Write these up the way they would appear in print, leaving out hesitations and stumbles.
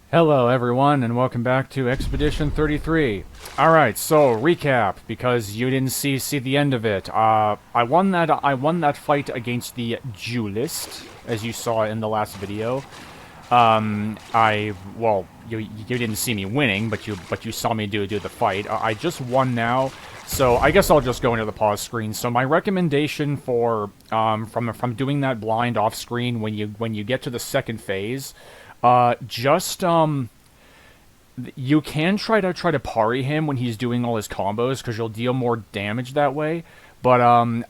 Hello everyone and welcome back to Expedition 33. Alright, so recap, because you didn't see the end of it. I won that fight against the duelist, as you saw in the last video. Well, you didn't see me winning, but you saw me do the fight. I just won now, so I guess I'll just go into the pause screen. So my recommendation for from doing that blind off screen when you get to the second phase, you can try to parry him when he's doing all his combos, because you'll deal more damage that way. But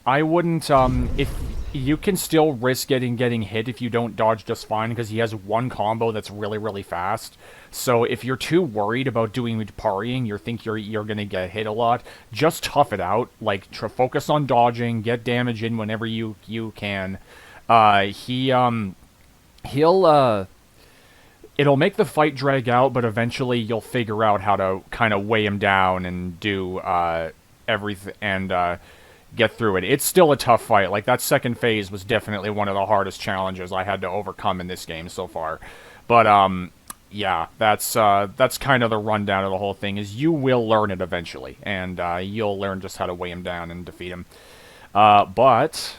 I wouldn't. If you can still risk getting hit if you don't dodge just fine, because he has one combo that's really fast. So if you're too worried about doing parrying, you're gonna get hit a lot, just tough it out. Like focus on dodging, get damage in whenever you can. He'll it'll make the fight drag out, but eventually you'll figure out how to kind of weigh him down and do everything and get through it. It's still a tough fight. Like, that second phase was definitely one of the hardest challenges I had to overcome in this game so far. But yeah, that's kind of the rundown of the whole thing. Is you will learn it eventually, and you'll learn just how to weigh him down and defeat him. But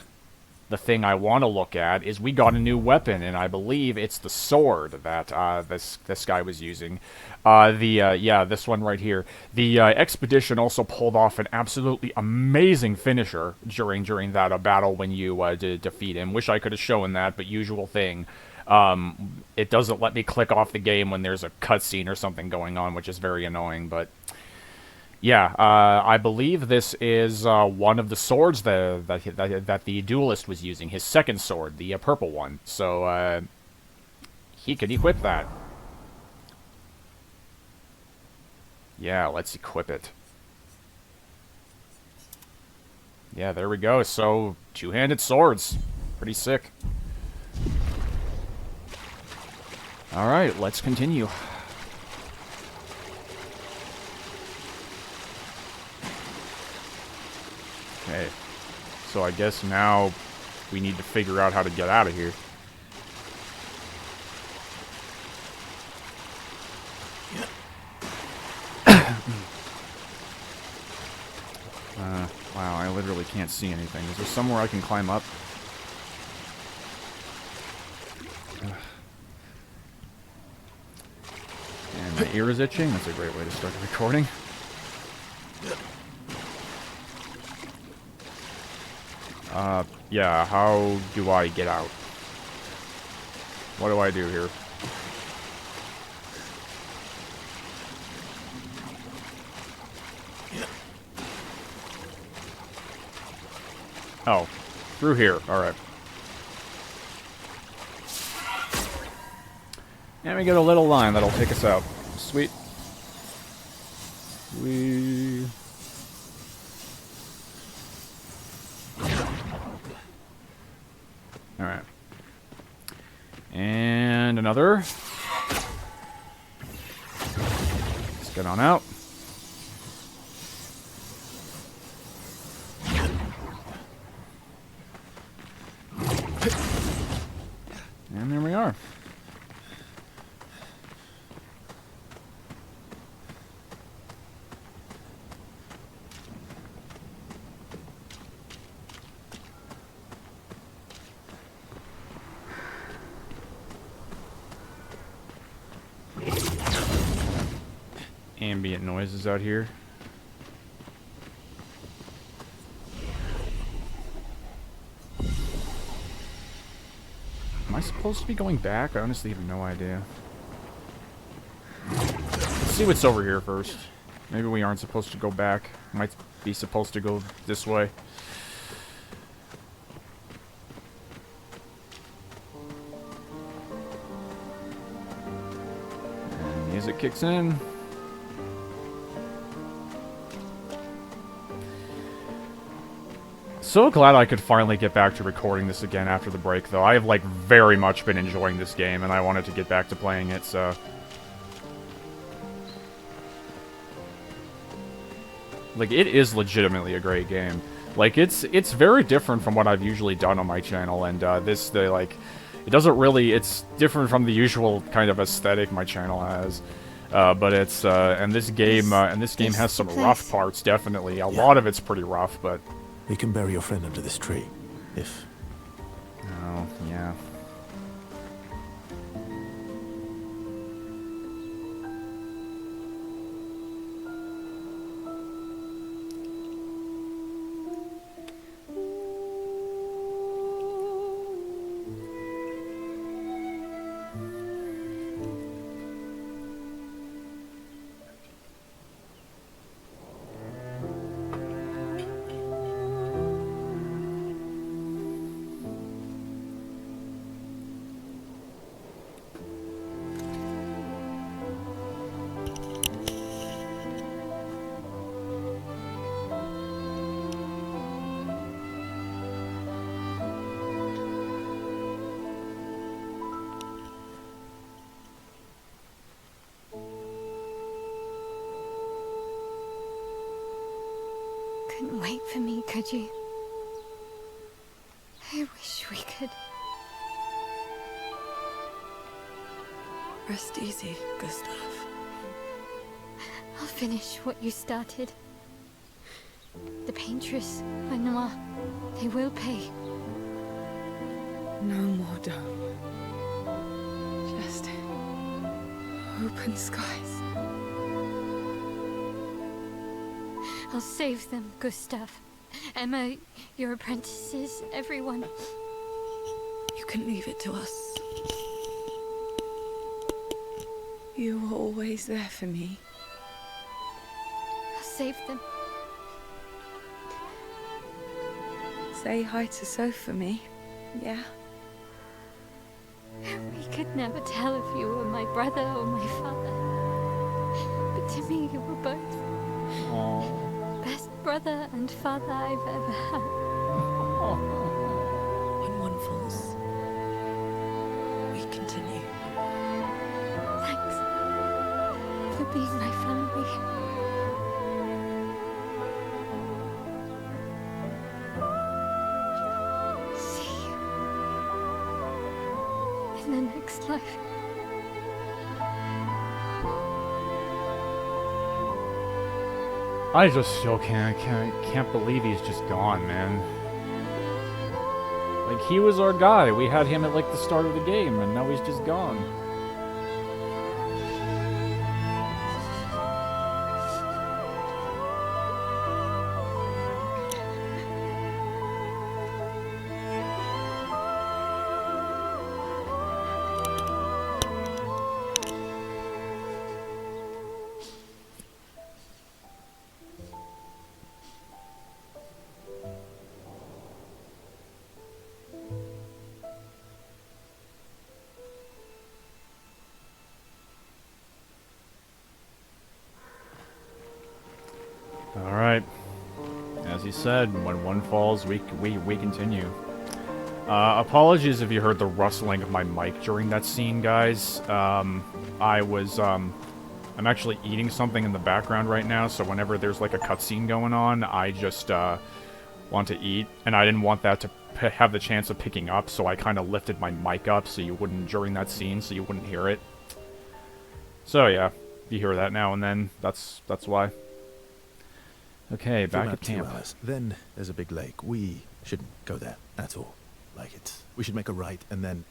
the thing I want to look at is we got a new weapon, and I believe it's the sword that this guy was using. Yeah, this one right here. The expedition also pulled off an absolutely amazing finisher during that battle when you did defeat him. Wish I could have shown that, but usual thing. It doesn't let me click off the game when there's a cutscene or something going on, which is very annoying, but yeah, I believe this is one of the swords that the duelist was using. His second sword, the purple one. So he could equip that. Yeah, let's equip it. Yeah, there we go. So two-handed swords, pretty sick. All right, let's continue. Okay, so I guess now we need to figure out how to get out of here. Wow, I literally can't see anything. Is there somewhere I can climb up? And my ear is itching. That's a great way to start the recording. Yeah, how do I get out? What do I do here? Oh, through here. Alright. And we get a little line that'll take us out. Sweet. Alright. And another. Let's get on out. And there we are. Ambient noises out here. Am I supposed to be going back? I honestly have no idea. Let's see what's over here first. Maybe we aren't supposed to go back. Might be supposed to go this way. And music kicks in. So glad I could finally get back to recording this again after the break, though. I have, like, very much been enjoying this game, and I wanted to get back to playing it, so... Like, it is legitimately a great game. Like, it's very different from what I've usually done on my channel, and It doesn't really, it's different from the usual kind of aesthetic my channel has. But it's, and this game has some rough parts, definitely. A lot of it's pretty rough, but... We can bury your friend under this tree, if... Oh, yeah. Couldn't wait for me, could you? I wish we could. Rest easy, Gustave. I'll finish what you started. The paintress, Renoir, they will pay. No more dome. Just open skies. I'll save them, Gustave. Emma, your apprentices, everyone. You can leave it to us. You were always there for me. I'll save them. Say hi to Soph for me, yeah? We could never tell if you were my brother or my father. But to me, you were both. Aww. Best brother and father I've ever had. When one falls, we continue. Thanks for being my family. See you in the next life. I just still can't believe he's just gone, man. Like, he was our guy. We had him at, like, the start of the game, and now he's just gone. Alright. As he said, when one falls, we continue. Apologies if you heard the rustling of my mic during that scene, guys. I'm actually eating something in the background right now, so whenever there's like a cutscene going on, I just, want to eat, and I didn't want that to have the chance of picking up, so I kind of lifted my mic up so you wouldn't, during that scene, so you wouldn't hear it. So yeah, you hear that now and then, that's why. Okay, back at camp. 2 hours. Then there's a big lake. We shouldn't go there at all. We should make a right, and then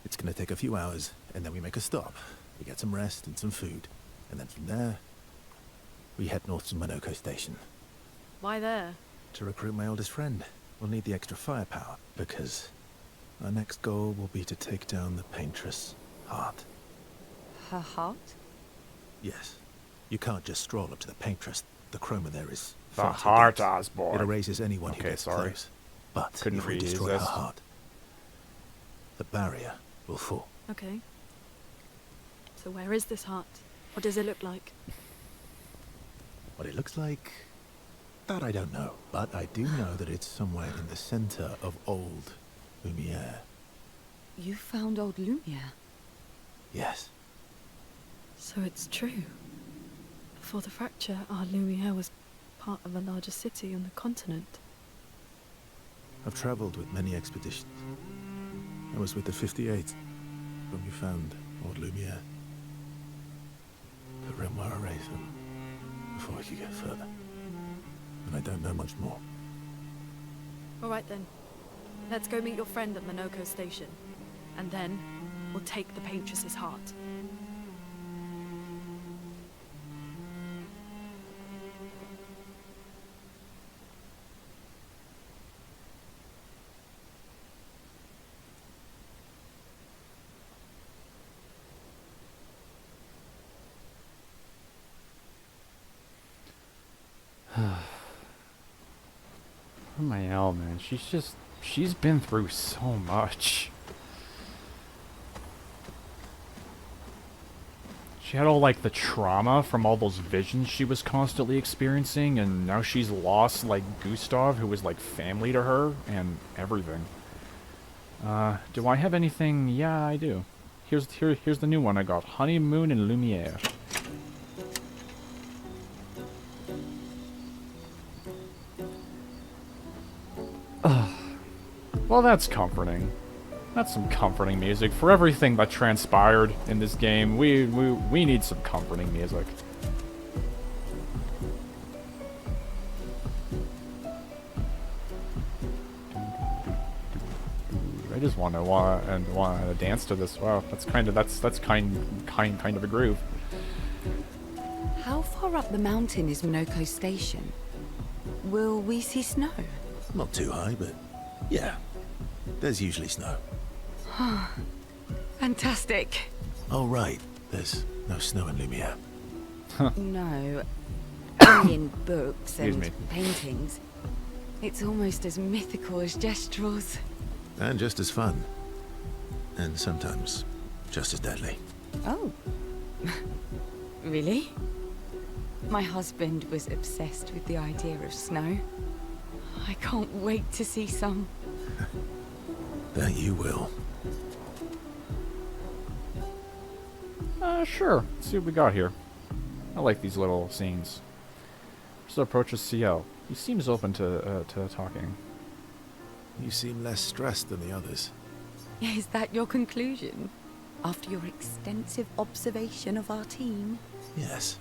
it's gonna take a few hours, and then we make a stop. We get some rest and some food, and then from there, we head north to Monoko Station. Why there? To recruit my oldest friend. We'll need the extra firepower, because our next goal will be to take down the paintress' heart. Her heart? Yes. You can't just stroll up to the paintress. The chroma there is The far too heart, dense. Osborne. It erases anyone who Okay, gets sorry. close. But Couldn't if we read destroy this. her heart, the barrier will fall. Okay. So where is this heart? What does it look like? What it looks like, that I don't know. But I do know that it's somewhere in the center of old Lumiere. You found old Lumiere. Yes. So it's true. Before the fracture, our Lumiere was part of a larger city on the continent. I've traveled with many expeditions. I was with the 58 when we found old Lumiere. The rim were erased before we could get further. And I don't know much more. All right then. Let's go meet your friend at Minoko Station. And then, we'll take the Paintress's heart. Oh my hell, man. She's been through so much. She had all, like, the trauma from all those visions she was constantly experiencing, and now she's lost, like, Gustave, who was, like, family to her, and everything. Do I have anything? Yeah, I do. Here's the new one I got. Honeymoon and Lumiere. Well, that's comforting. That's some comforting music. For everything that transpired in this game, we need some comforting music. I just want to dance to this. Wow, that's kind of a groove. How far up the mountain is Minoko Station? Will we see snow? Not too high, but yeah. There's usually snow. Fantastic. Oh, right. There's no snow in Lumiere. No. Only in books Excuse and me. paintings. It's almost as mythical as Gestrels. And just as fun. And sometimes just as deadly. Oh. Really? My husband was obsessed with the idea of snow. I can't wait to see some. That you will. Sure. Let's see what we got here. I like these little scenes. Just approaches CL. He seems open to talking. You seem less stressed than the others. Is that your conclusion? After your extensive observation of our team? Yes.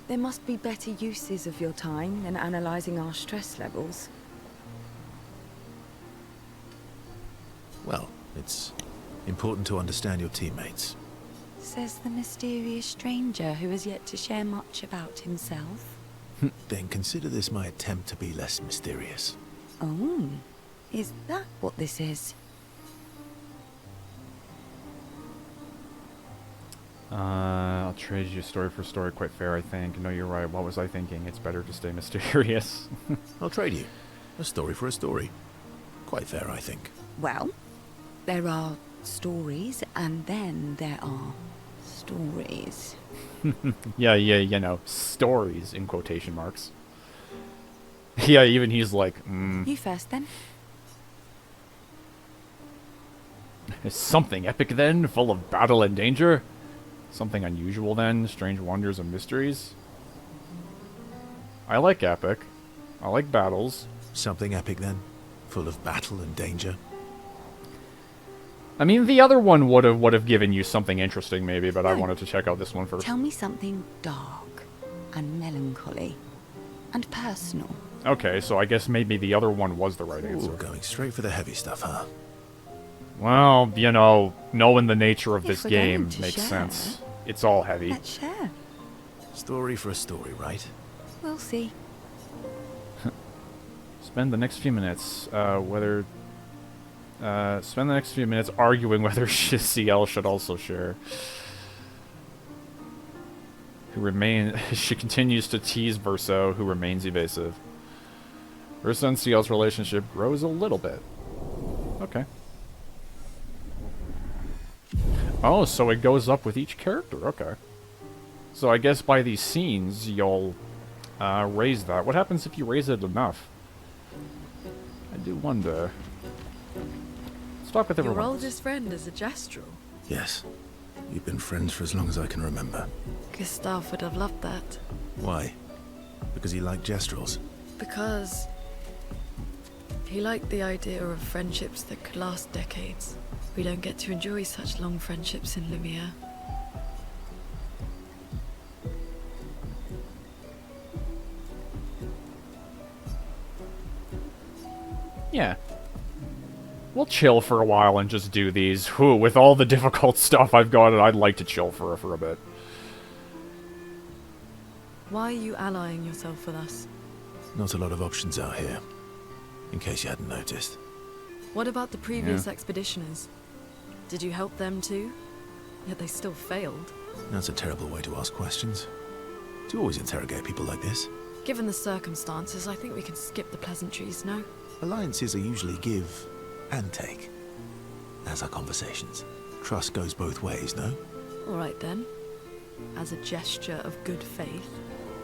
There must be better uses of your time than analysing our stress levels. Well, it's important to understand your teammates. Says the mysterious stranger who has yet to share much about himself. Then consider this my attempt to be less mysterious. Oh, is that what this is? I'll trade you story for story. Quite fair, I think. No, you're right. What was I thinking? It's better to stay mysterious. I'll trade you. A story for a story. Quite fair, I think. Well, there are stories, and then there are stories. Yeah, you know, stories in quotation marks. Yeah, even he's like, You first, then. Is something epic then, full of battle and danger? Something unusual then, strange wonders and mysteries? I like epic. I like battles. Something epic then? Full of battle and danger? I mean, the other one would have given you something interesting maybe, but I No. wanted to check out this one first. Tell me something dark and melancholy and personal. Okay, so I guess maybe the other one was the right answer. Ooh, going straight for the heavy stuff, huh? Well, you know, knowing the nature of If this we're going game to makes share. sense. It's all heavy. Let's share. Story for a story, right? We'll see. Spend the next few minutes, spend the next few minutes arguing whether CL should also share. She continues to tease Verso, who remains evasive. Verso and CL's relationship grows a little bit. Okay. Oh, so it goes up with each character. Okay. So I guess by these scenes, you'll raise that. What happens if you raise it enough? I do wonder. Let's talk with everyone. Your else. oldest friend is a Gestrel. Yes. You've been friends for as long as I can remember. Gustave would have loved that. Why? Because he liked Gestrels. Because he liked the idea of friendships that could last decades. We don't get to enjoy such long friendships in Lumiere. Yeah. We'll chill for a while and just do these. Whew, with all the difficult stuff I've got, I'd like to chill for a bit. Why are you allying yourself with us? Not a lot of options out here, in case you hadn't noticed. What about the previous expeditioners? Did you help them too? Yet they still failed. That's a terrible way to ask questions. Do you always interrogate people like this? Given the circumstances, I think we can skip the pleasantries, no? Alliances are usually give and take, as are conversations. Trust goes both ways, no? Alright then. As a gesture of good faith,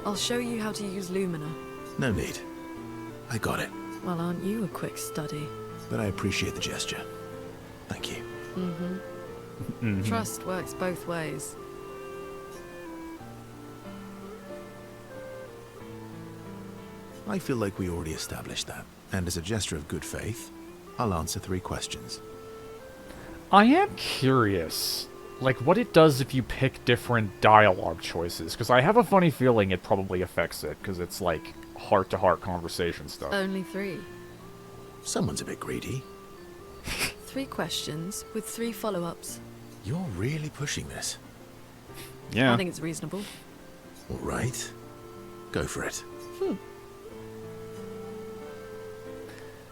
I'll show you how to use Lumina. No need. I got it. Well, aren't you a quick study? But I appreciate the gesture. Thank you. Trust works both ways. I feel like we already established that. And as a gesture of good faith, I'll answer 3 questions. I am curious, like, what it does if you pick different dialogue choices, because I have a funny feeling it probably affects it, because it's, like, heart-to-heart conversation stuff. Only 3. Someone's a bit greedy. 3 questions with 3 follow-ups. You're really pushing this. Yeah. I think it's reasonable. All right. Go for it.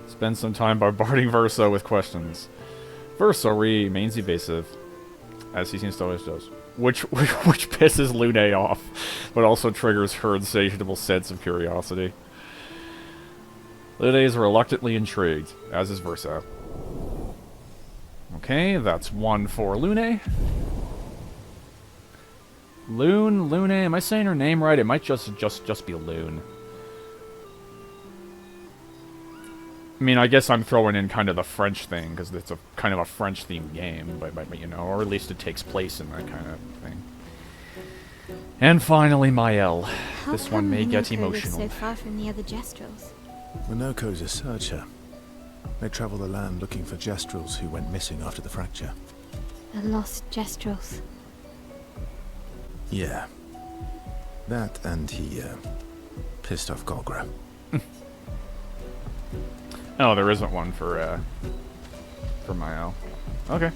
Spend some time bombarding Verso with questions. Verso remains evasive, as he seems to always does. Which pisses Lune off, but also triggers her insatiable sense of curiosity. Lune is reluctantly intrigued, as is Verso. Okay, that's 1 for Lune. Lune, am I saying her name right? It might just be Lune. I mean, I guess I'm throwing in kind of the French thing, because it's a kind of a French-themed game, but, you know, or at least it takes place in that kind of thing. And finally, Mael. This one may get emotional. So far from the other Gestrels. Minoko's a searcher. They travel the land looking for Gestrels who went missing after the fracture. The lost Gestrels. Yeah. That and he, pissed off Golgra. Oh, there isn't one for Mael. Okay.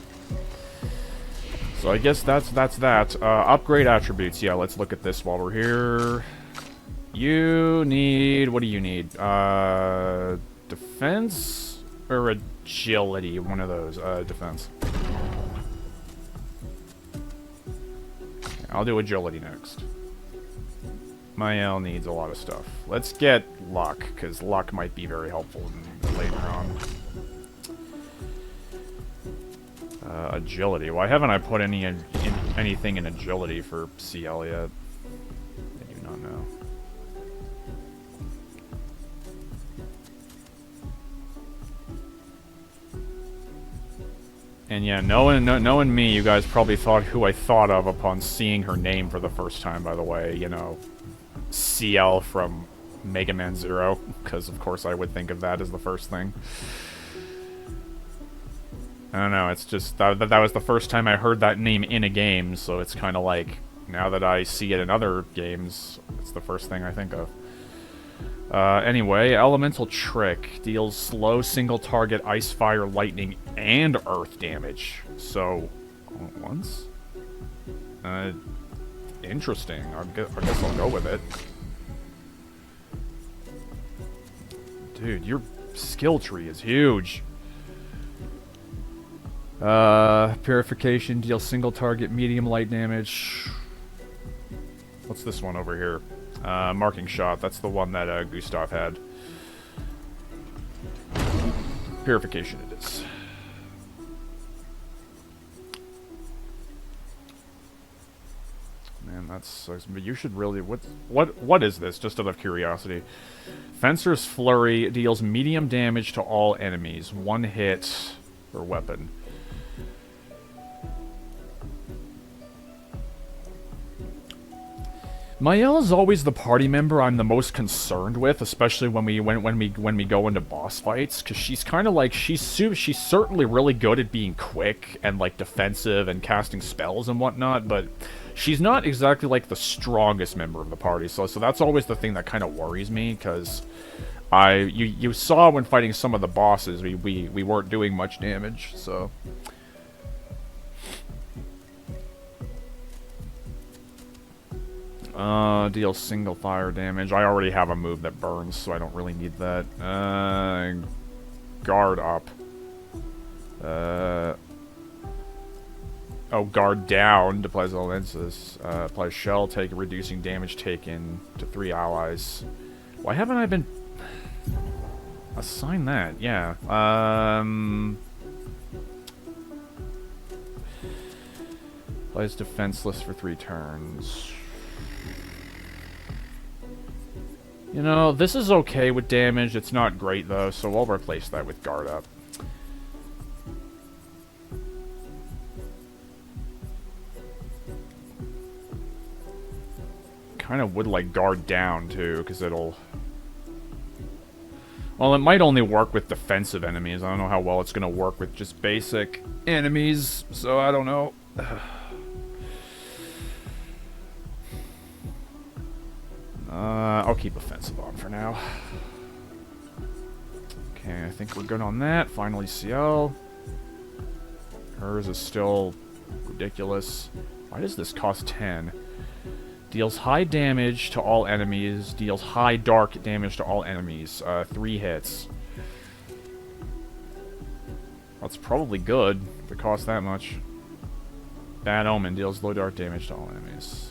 So I guess that's that. Upgrade attributes. Yeah, let's look at this while we're here. You need... What do you need? Defense? Or agility? One of those. Defense. I'll do agility next. Mael needs a lot of stuff. Let's get luck, because luck might be very helpful later on. Agility. Why haven't I put anything in agility for CL yet? I do not know. And yeah, knowing me, you guys probably thought who I thought of upon seeing her name for the first time, by the way. You know, CL from Mega Man Zero, because of course I would think of that as the first thing. I don't know, it's just, that was the first time I heard that name in a game, so it's kind of like, now that I see it in other games, it's the first thing I think of. Anyway, Elemental Trick deals slow single target ice, fire, lightning, and earth damage. So, once? Interesting. I guess I'll go with it. Dude, your skill tree is huge. Purification deals single target medium light damage. What's this one over here? Marking shot. That's the one that Gustave had. Purification it is. Man, that sucks. But you should really... What is this? Just out of curiosity. Fencer's Flurry deals medium damage to all enemies. 1 hit per weapon. Mael is always the party member I'm the most concerned with, especially when we go into boss fights, because she's kind of like she's certainly really good at being quick and like defensive and casting spells and whatnot, but she's not exactly like the strongest member of the party. So that's always the thing that kind of worries me, because you saw when fighting some of the bosses we weren't doing much damage, so. Deal single fire damage. I already have a move that burns, so I don't really need that. Guard up. Oh, guard down. Applies elementus. Applies shell, take reducing damage taken to 3 allies. Why haven't I been... Assign that, yeah. Applies defenseless for 3 turns. You know, this is okay with damage. It's not great, though, so I'll replace that with guard up. Kind of would like guard down, too, because it'll... Well, it might only work with defensive enemies. I don't know how well it's going to work with just basic enemies, so I don't know. I'll keep offensive on for now. Okay, I think we're good on that. Finally, CL. Hers is still ridiculous. Why does this cost 10? Deals high damage to all enemies. Deals high dark damage to all enemies. 3 hits. That's probably good if it costs that much. Bad Omen deals low dark damage to all enemies.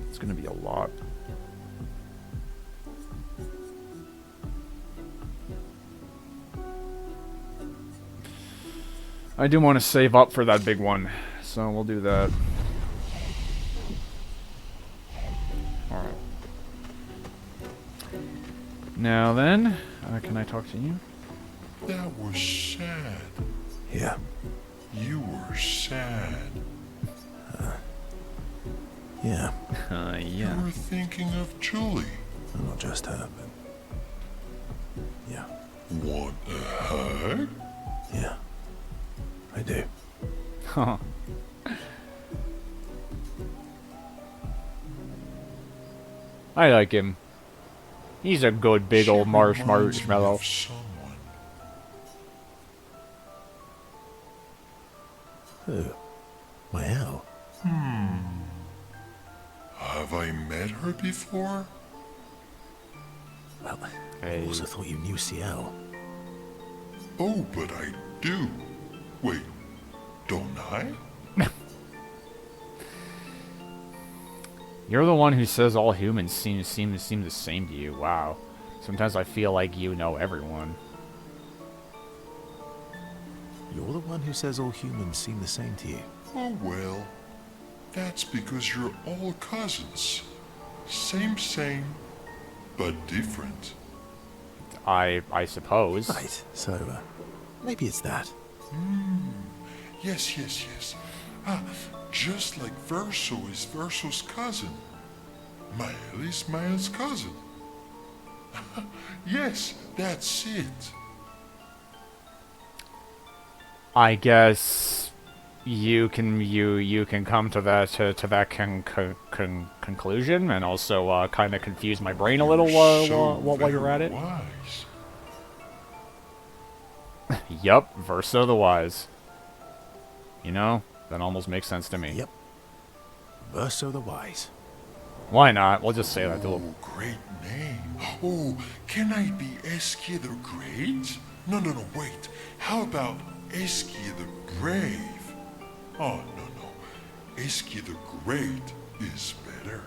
It's gonna be a lot. I do want to save up for that big one, so we'll do that. Alright. Now then, can I talk to you? That was sad. Yeah. You were sad. Yeah. Yeah. You were thinking of Julie. Well, not just her, but... Yeah. Want a hug? Yeah. I do. Huh. I like him. He's a good big She old reminds me marshmallow. of someone. Who? Well. Have I met her before? Well, Hey. I also thought you knew CL. Oh, but I do. Wait, don't I? You're the one who says all humans seem the same to you. Wow. Sometimes I feel like you know everyone. You're the one who says all humans seem the same to you. Oh well, that's because you're all cousins. Same, but different. I suppose. Right, so, maybe it's that. Yes. Just like Verso is Verso's cousin. Mael is Mael's cousin. Yes, that's it. I guess you can come to that conclusion, and also kind of confuse my brain a little while you're at it. Wise. Yup, Verso the Wise. You know, that almost makes sense to me. Yep. Verso the Wise. Why not? We'll just say that to him. Oh, great name. Oh, can I be Eskia the Great? No, wait. How about Eskia the Brave? Oh, no. Eskia the Great is better.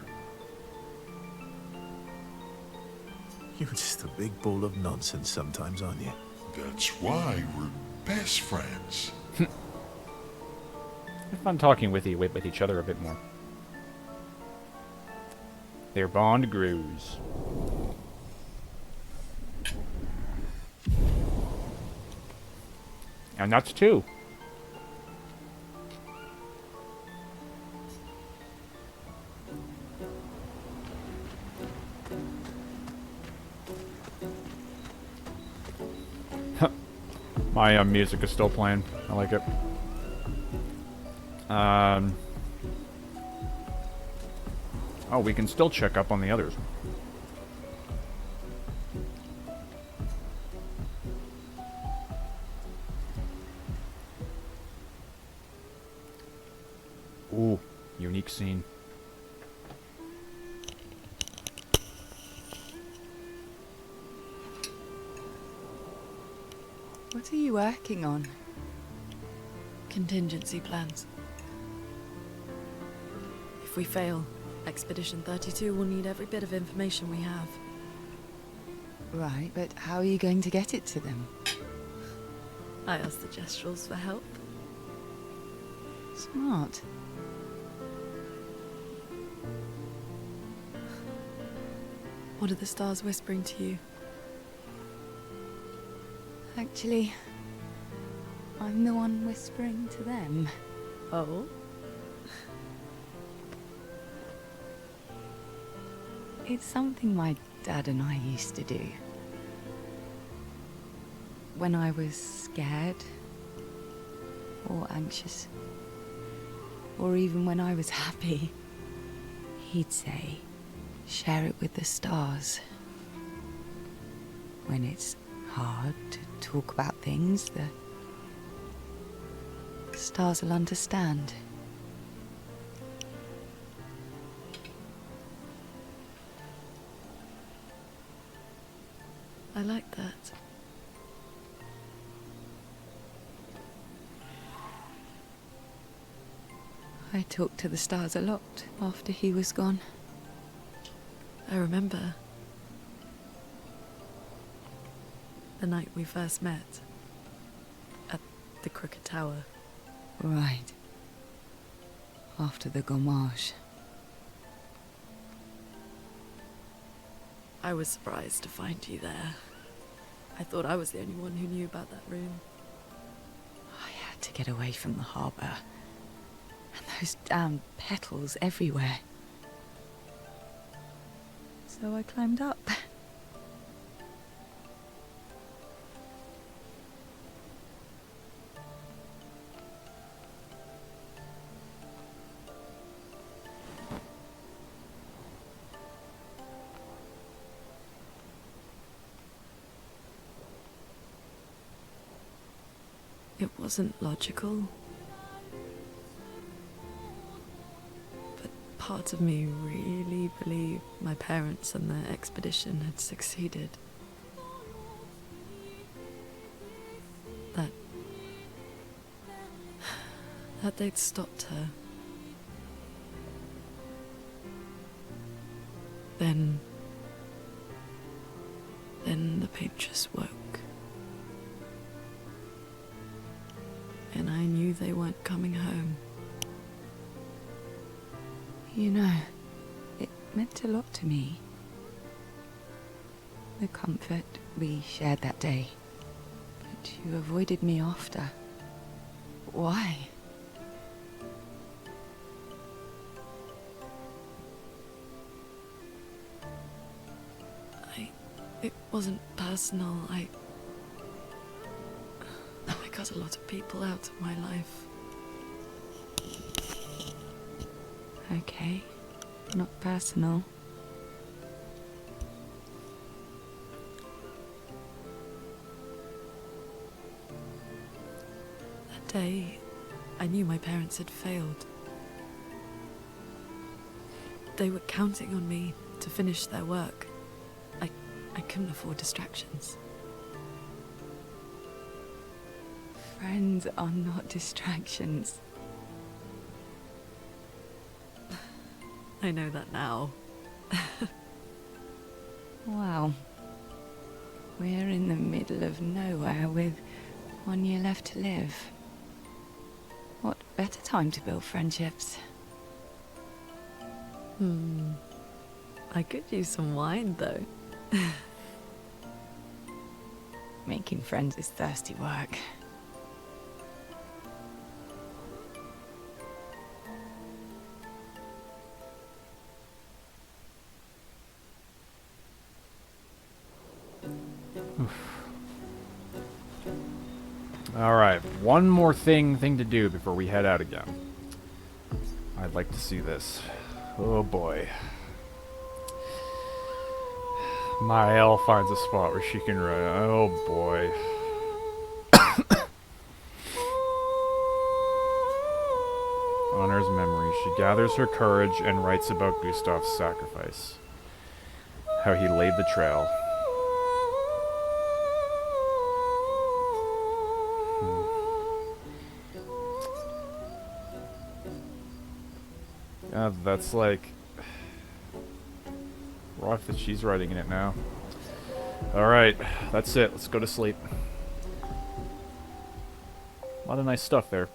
You're just a big ball of nonsense sometimes, aren't you? That's why we're best friends. Have fun talking with each other a bit more. Their bond grows. And that's 2. My music is still playing. I like it. Oh, we can still check up on the others. Ooh, unique scene. What are you working on? Contingency plans. If we fail, Expedition 32 will need every bit of information we have. Right, but how are you going to get it to them? I asked the Gestrals for help. Smart. What are the stars whispering to you? Actually, I'm the one whispering to them. Oh? It's something my dad and I used to do. When I was scared, or anxious, or even when I was happy, he'd say, share it with the stars. When it's hard to talk about things, the stars will understand. I like that. I talked to the stars a lot after he was gone. I remember. The night we first met. At the Crooked Tower. Right. After the gommage. I was surprised to find you there. I thought I was the only one who knew about that room. I had to get away from the harbour. And those damn petals everywhere. So I climbed up. It wasn't logical. But part of me really believed my parents and their expedition had succeeded. That they'd stopped her. Then the Patriots woke. And I knew they weren't coming home. You know, it meant a lot to me. The comfort we shared that day. But you avoided me after. Why? It wasn't personal. I cut a lot of people out of my life. Okay, not personal. That day, I knew my parents had failed. They were counting on me to finish their work. I couldn't afford distractions. Friends are not distractions. I know that now. Wow. We're in the middle of nowhere with 1 year left to live. What better time to build friendships? I could use some wine, though. Making friends is thirsty work. Alright, one more thing to do before we head out again. I'd like to see this. Oh boy. Mael finds a spot where she can run. Oh boy. Honors memory. She gathers her courage and writes about Gustave's sacrifice. How he laid the trail. That's like rough that she's writing in it now. Alright, that's it. Let's go to sleep. A lot of nice stuff there.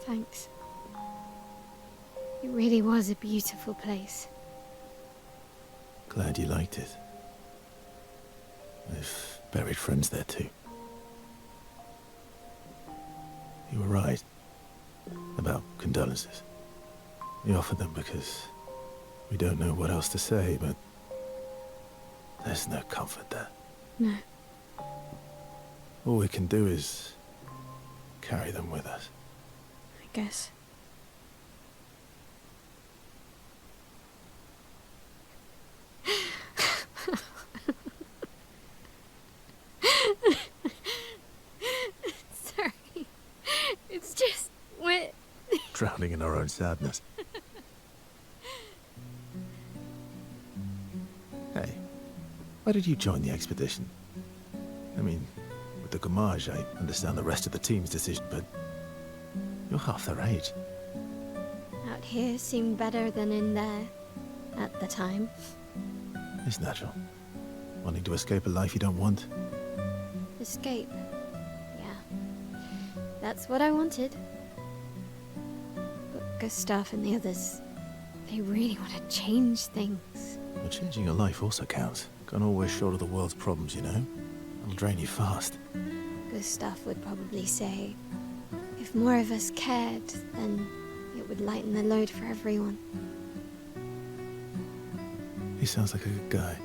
Thanks. It really was a beautiful place. Glad you liked it. I've buried friends there too. You were right about condolences. We offer them because we don't know what else to say, but there's no comfort there. No. All we can do is carry them with us. I guess. Sorry. It's just wet. Drowning in our own sadness. Hey, why did you join the expedition? I mean, with the Gommage, I understand the rest of the team's decision, but you're half their age. Out here seemed better than in there at the time. It's natural. Wanting to escape a life you don't want. Escape. Yeah. That's what I wanted. But Gustave and the others, they really want to change things. But changing your life also counts. Can't always shoulder the world's problems, you know? It'll drain you fast. Gustave would probably say, if more of us cared, then it would lighten the load for everyone. He sounds like a good guy.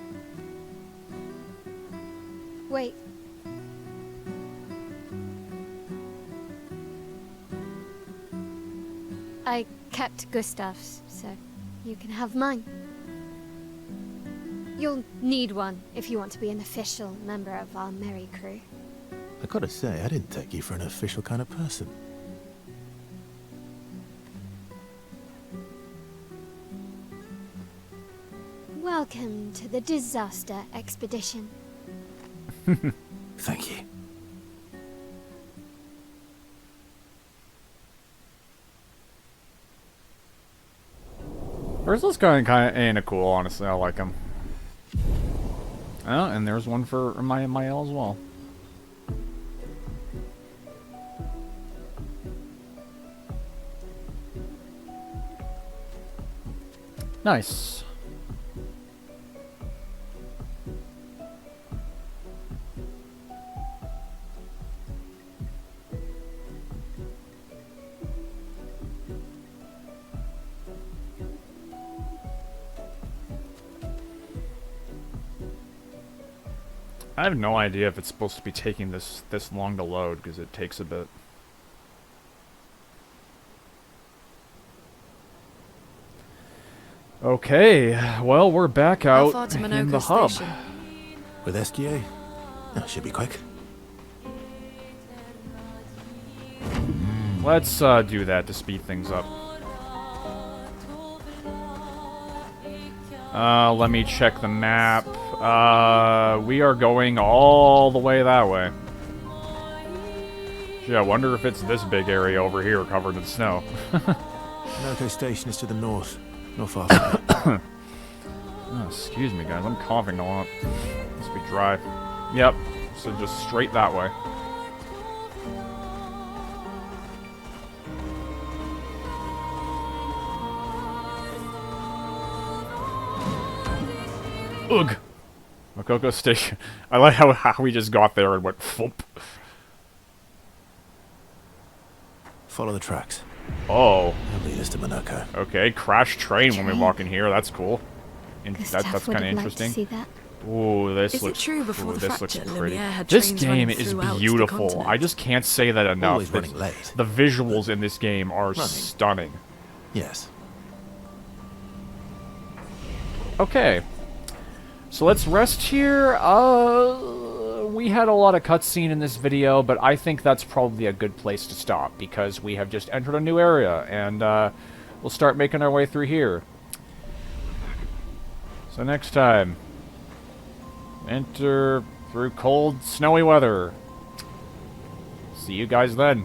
Wait. I kept Gustave's, so you can have mine. You'll need one if you want to be an official member of our merry crew. I gotta say, I didn't take you for an official kind of person. Welcome to the disaster expedition. Thank you. Ursul's kind of cool, honestly. I like him. Oh, and there's one for Mael as well. Nice. I have no idea if it's supposed to be taking this long to load, because it takes a bit. Okay, well, we're back How out far to in Minoko the hub. Station? With SGA? That should be quick. Let's do that to speed things up. Let me check the map. We are going all the way that way. Gee, I wonder if it's this big area over here covered in snow. Minoko Station is to the north. Not far from it. Oh, excuse me, guys. I'm coughing a lot. Must be dry. Yep. So just straight that way. Ugh. Makoko Station. I like how we just got there and went thump. follow the tracks. Oh, They'll lead us to Monaco. okay. Crash train when we Train. walk in here. That's cool. Gustave That's would kind of have liked to interesting. see that. Ooh, this Is it looks true before the this looks fracture, pretty. Lumiere had This trains game running is throughout the beautiful. continent? I just can't say that enough. Always running late. The visuals in this game are stunning. Yes. Okay. So let's rest here. We had a lot of cutscene in this video, but I think that's probably a good place to stop because we have just entered a new area, and we'll start making our way through here. So next time, enter through cold, snowy weather. See you guys then.